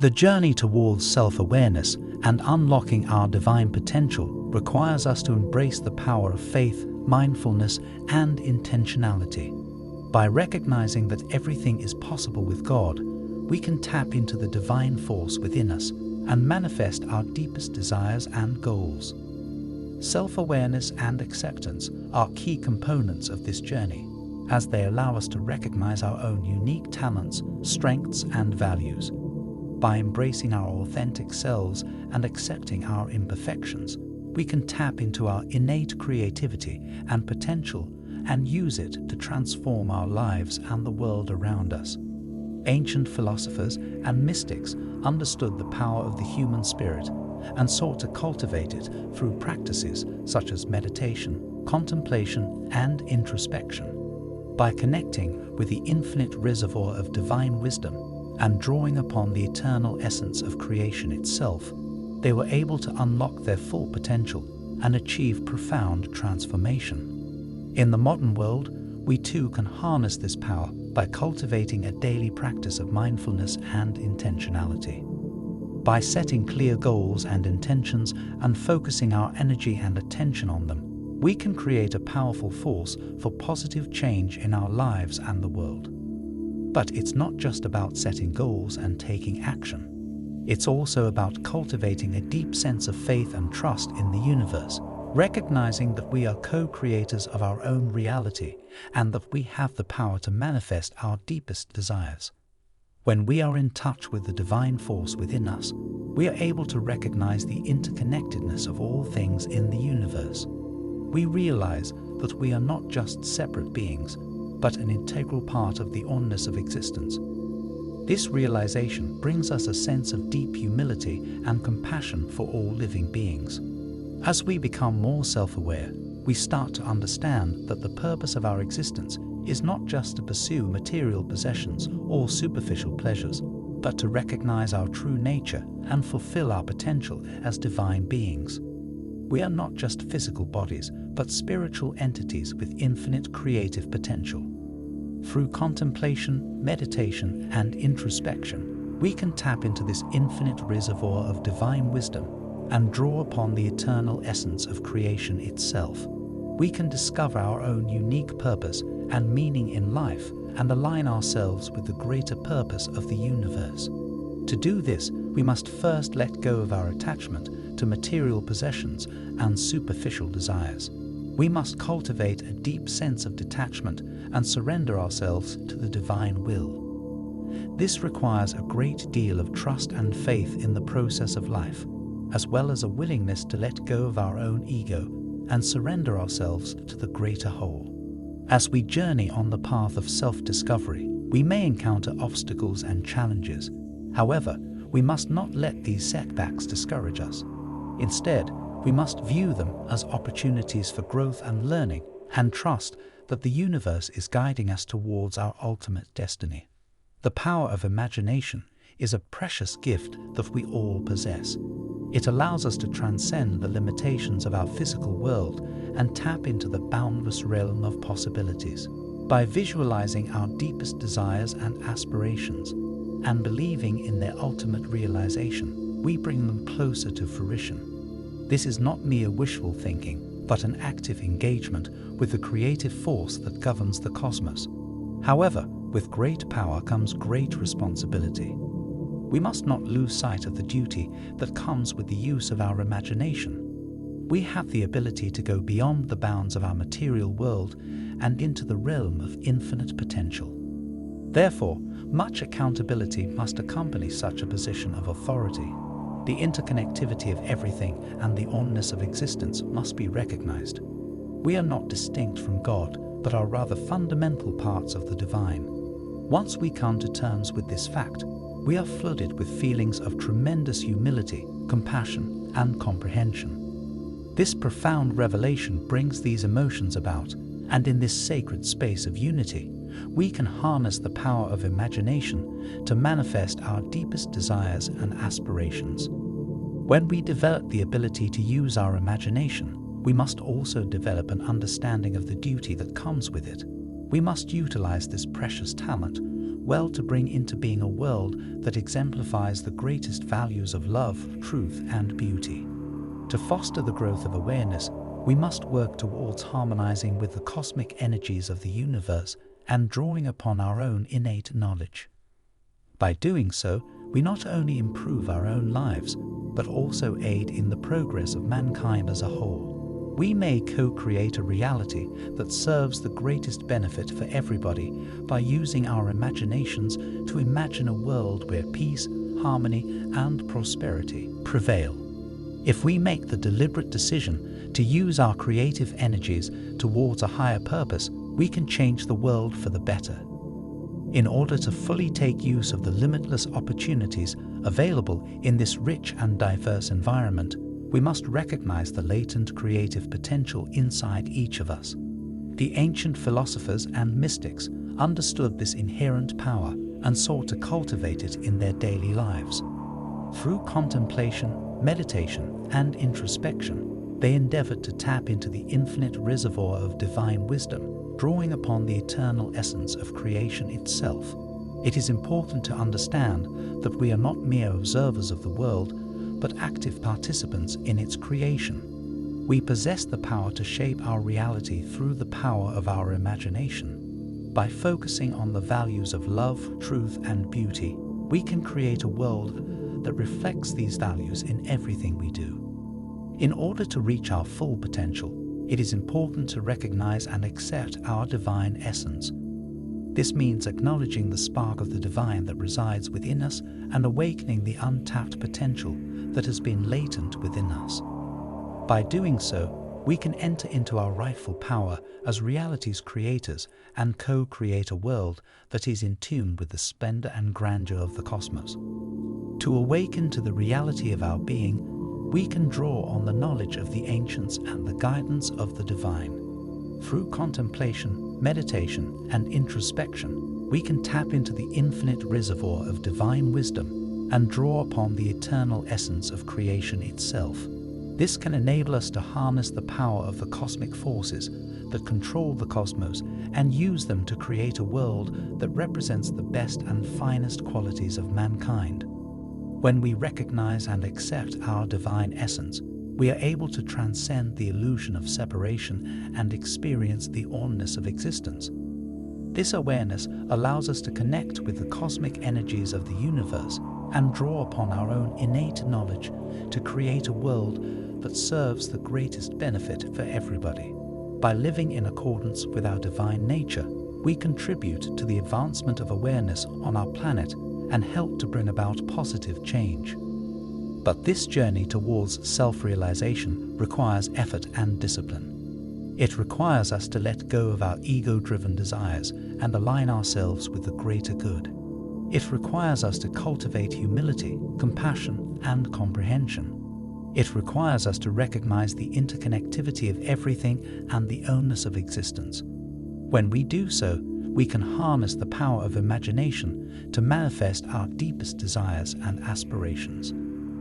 The journey towards self-awareness and unlocking our divine potential requires us to embrace the power of faith, mindfulness, and intentionality. By recognizing that everything is possible with God, we can tap into the divine force within us and manifest our deepest desires and goals. Self-awareness and acceptance are key components of this journey, as they allow us to recognize our own unique talents, strengths, and values. By embracing our authentic selves and accepting our imperfections, we can tap into our innate creativity and potential and use it to transform our lives and the world around us. Ancient philosophers and mystics understood the power of the human spirit and sought to cultivate it through practices such as meditation, contemplation, and introspection. By connecting with the infinite reservoir of divine wisdom and drawing upon the eternal essence of creation itself, they were able to unlock their full potential and achieve profound transformation. In the modern world, we too can harness this power by cultivating a daily practice of mindfulness and intentionality. By setting clear goals and intentions and focusing our energy and attention on them, we can create a powerful force for positive change in our lives and the world. But it's not just about setting goals and taking action. It's also about cultivating a deep sense of faith and trust in the universe, recognizing that we are co-creators of our own reality and that we have the power to manifest our deepest desires. When we are in touch with the divine force within us, we are able to recognize the interconnectedness of all things in the universe. We realize that we are not just separate beings, but an integral part of the oneness of existence. This realization brings us a sense of deep humility and compassion for all living beings. As we become more self-aware, we start to understand that the purpose of our existence is not just to pursue material possessions or superficial pleasures, but to recognize our true nature and fulfill our potential as divine beings. We are not just physical bodies, but spiritual entities with infinite creative potential. Through contemplation, meditation, and introspection, we can tap into this infinite reservoir of divine wisdom and draw upon the eternal essence of creation itself. We can discover our own unique purpose and meaning in life and align ourselves with the greater purpose of the universe. To do this, we must first let go of our attachment to material possessions and superficial desires. We must cultivate a deep sense of detachment and surrender ourselves to the divine will. This requires a great deal of trust and faith in the process of life, as well as a willingness to let go of our own ego and surrender ourselves to the greater whole. As we journey on the path of self-discovery, we may encounter obstacles and challenges. However, we must not let these setbacks discourage us. Instead, we must view them as opportunities for growth and learning, and trust that the universe is guiding us towards our ultimate destiny. The power of imagination is a precious gift that we all possess. It allows us to transcend the limitations of our physical world and tap into the boundless realm of possibilities. By visualizing our deepest desires and aspirations and believing in their ultimate realization, we bring them closer to fruition. This is not mere wishful thinking, but an active engagement with the creative force that governs the cosmos. However, with great power comes great responsibility. We must not lose sight of the duty that comes with the use of our imagination. We have the ability to go beyond the bounds of our material world and into the realm of infinite potential. Therefore, much accountability must accompany such a position of authority. The interconnectivity of everything and the oneness of existence must be recognized. We are not distinct from God, but are rather fundamental parts of the divine. Once we come to terms with this fact, we are flooded with feelings of tremendous humility, compassion, and comprehension. This profound revelation brings these emotions about, and in this sacred space of unity, we can harness the power of imagination to manifest our deepest desires and aspirations. When we develop the ability to use our imagination, we must also develop an understanding of the duty that comes with it. We must utilize this precious talent well, to bring into being a world that exemplifies the greatest values of love, truth, and beauty. To foster the growth of awareness, we must work towards harmonizing with the cosmic energies of the universe and drawing upon our own innate knowledge. By doing so, we not only improve our own lives, but also aid in the progress of mankind as a whole. We may co-create a reality that serves the greatest benefit for everybody by using our imaginations to imagine a world where peace, harmony, and prosperity prevail. If we make the deliberate decision to use our creative energies towards a higher purpose, we can change the world for the better. In order to fully take use of the limitless opportunities available in this rich and diverse environment, we must recognize the latent creative potential inside each of us. The ancient philosophers and mystics understood this inherent power and sought to cultivate it in their daily lives. Through contemplation, meditation, and introspection, they endeavored to tap into the infinite reservoir of divine wisdom, drawing upon the eternal essence of creation itself. It is important to understand that we are not mere observers of the world, but active participants in its creation. We possess the power to shape our reality through the power of our imagination. By focusing on the values of love, truth, and beauty, we can create a world that reflects these values in everything we do. In order to reach our full potential, it is important to recognize and accept our divine essence. This means acknowledging the spark of the divine that resides within us and awakening the untapped potential that has been latent within us. By doing so, we can enter into our rightful power as reality's creators and co-create a world that is in tune with the splendor and grandeur of the cosmos. To awaken to the reality of our being, we can draw on the knowledge of the ancients and the guidance of the divine. Through contemplation, meditation, and introspection, we can tap into the infinite reservoir of divine wisdom and draw upon the eternal essence of creation itself. This can enable us to harness the power of the cosmic forces that control the cosmos and use them to create a world that represents the best and finest qualities of mankind. When we recognize and accept our divine essence, we are able to transcend the illusion of separation and experience the oneness of existence. This awareness allows us to connect with the cosmic energies of the universe and draw upon our own innate knowledge to create a world that serves the greatest benefit for everybody. By living in accordance with our divine nature, we contribute to the advancement of awareness on our planet and help to bring about positive change. But this journey towards self-realization requires effort and discipline. It requires us to let go of our ego-driven desires and align ourselves with the greater good. It requires us to cultivate humility, compassion, and comprehension. It requires us to recognize the interconnectivity of everything and the oneness of existence. When we do so, we can harness the power of imagination to manifest our deepest desires and aspirations.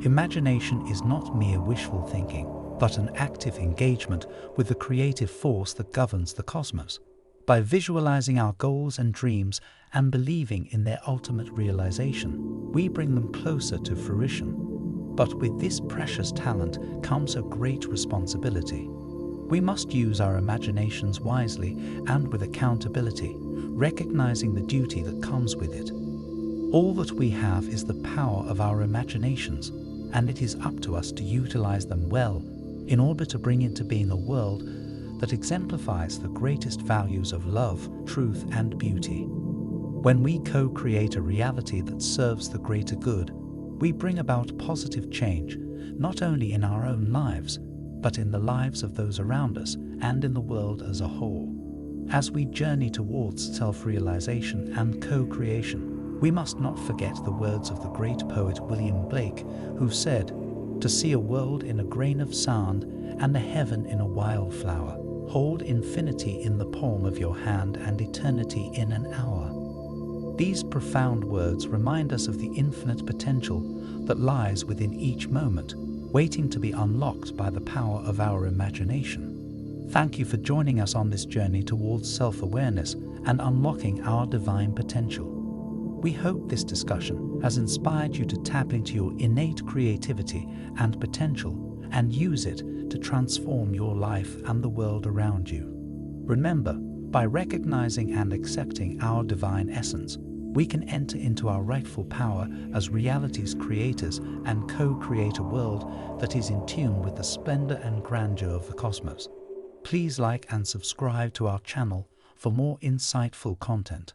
Imagination is not mere wishful thinking, but an active engagement with the creative force that governs the cosmos. By visualizing our goals and dreams and believing in their ultimate realization, we bring them closer to fruition. But with this precious talent comes a great responsibility. We must use our imaginations wisely and with accountability, recognizing the duty that comes with it. All that we have is the power of our imaginations, and it is up to us to utilize them well in order to bring into being a world that exemplifies the greatest values of love, truth, and beauty. When we co-create a reality that serves the greater good, we bring about positive change, not only in our own lives, but in the lives of those around us and in the world as a whole. As we journey towards self-realization and co-creation, we must not forget the words of the great poet William Blake, who said, "To see a world in a grain of sand and a heaven in a wildflower, hold infinity in the palm of your hand and eternity in an hour." These profound words remind us of the infinite potential that lies within each moment, waiting to be unlocked by the power of our imagination. Thank you for joining us on this journey towards self-awareness and unlocking our divine potential. We hope this discussion has inspired you to tap into your innate creativity and potential and use it to transform your life and the world around you. Remember, by recognizing and accepting our divine essence, we can enter into our rightful power as reality's creators and co-create a world that is in tune with the splendor and grandeur of the cosmos. Please like and subscribe to our channel for more insightful content.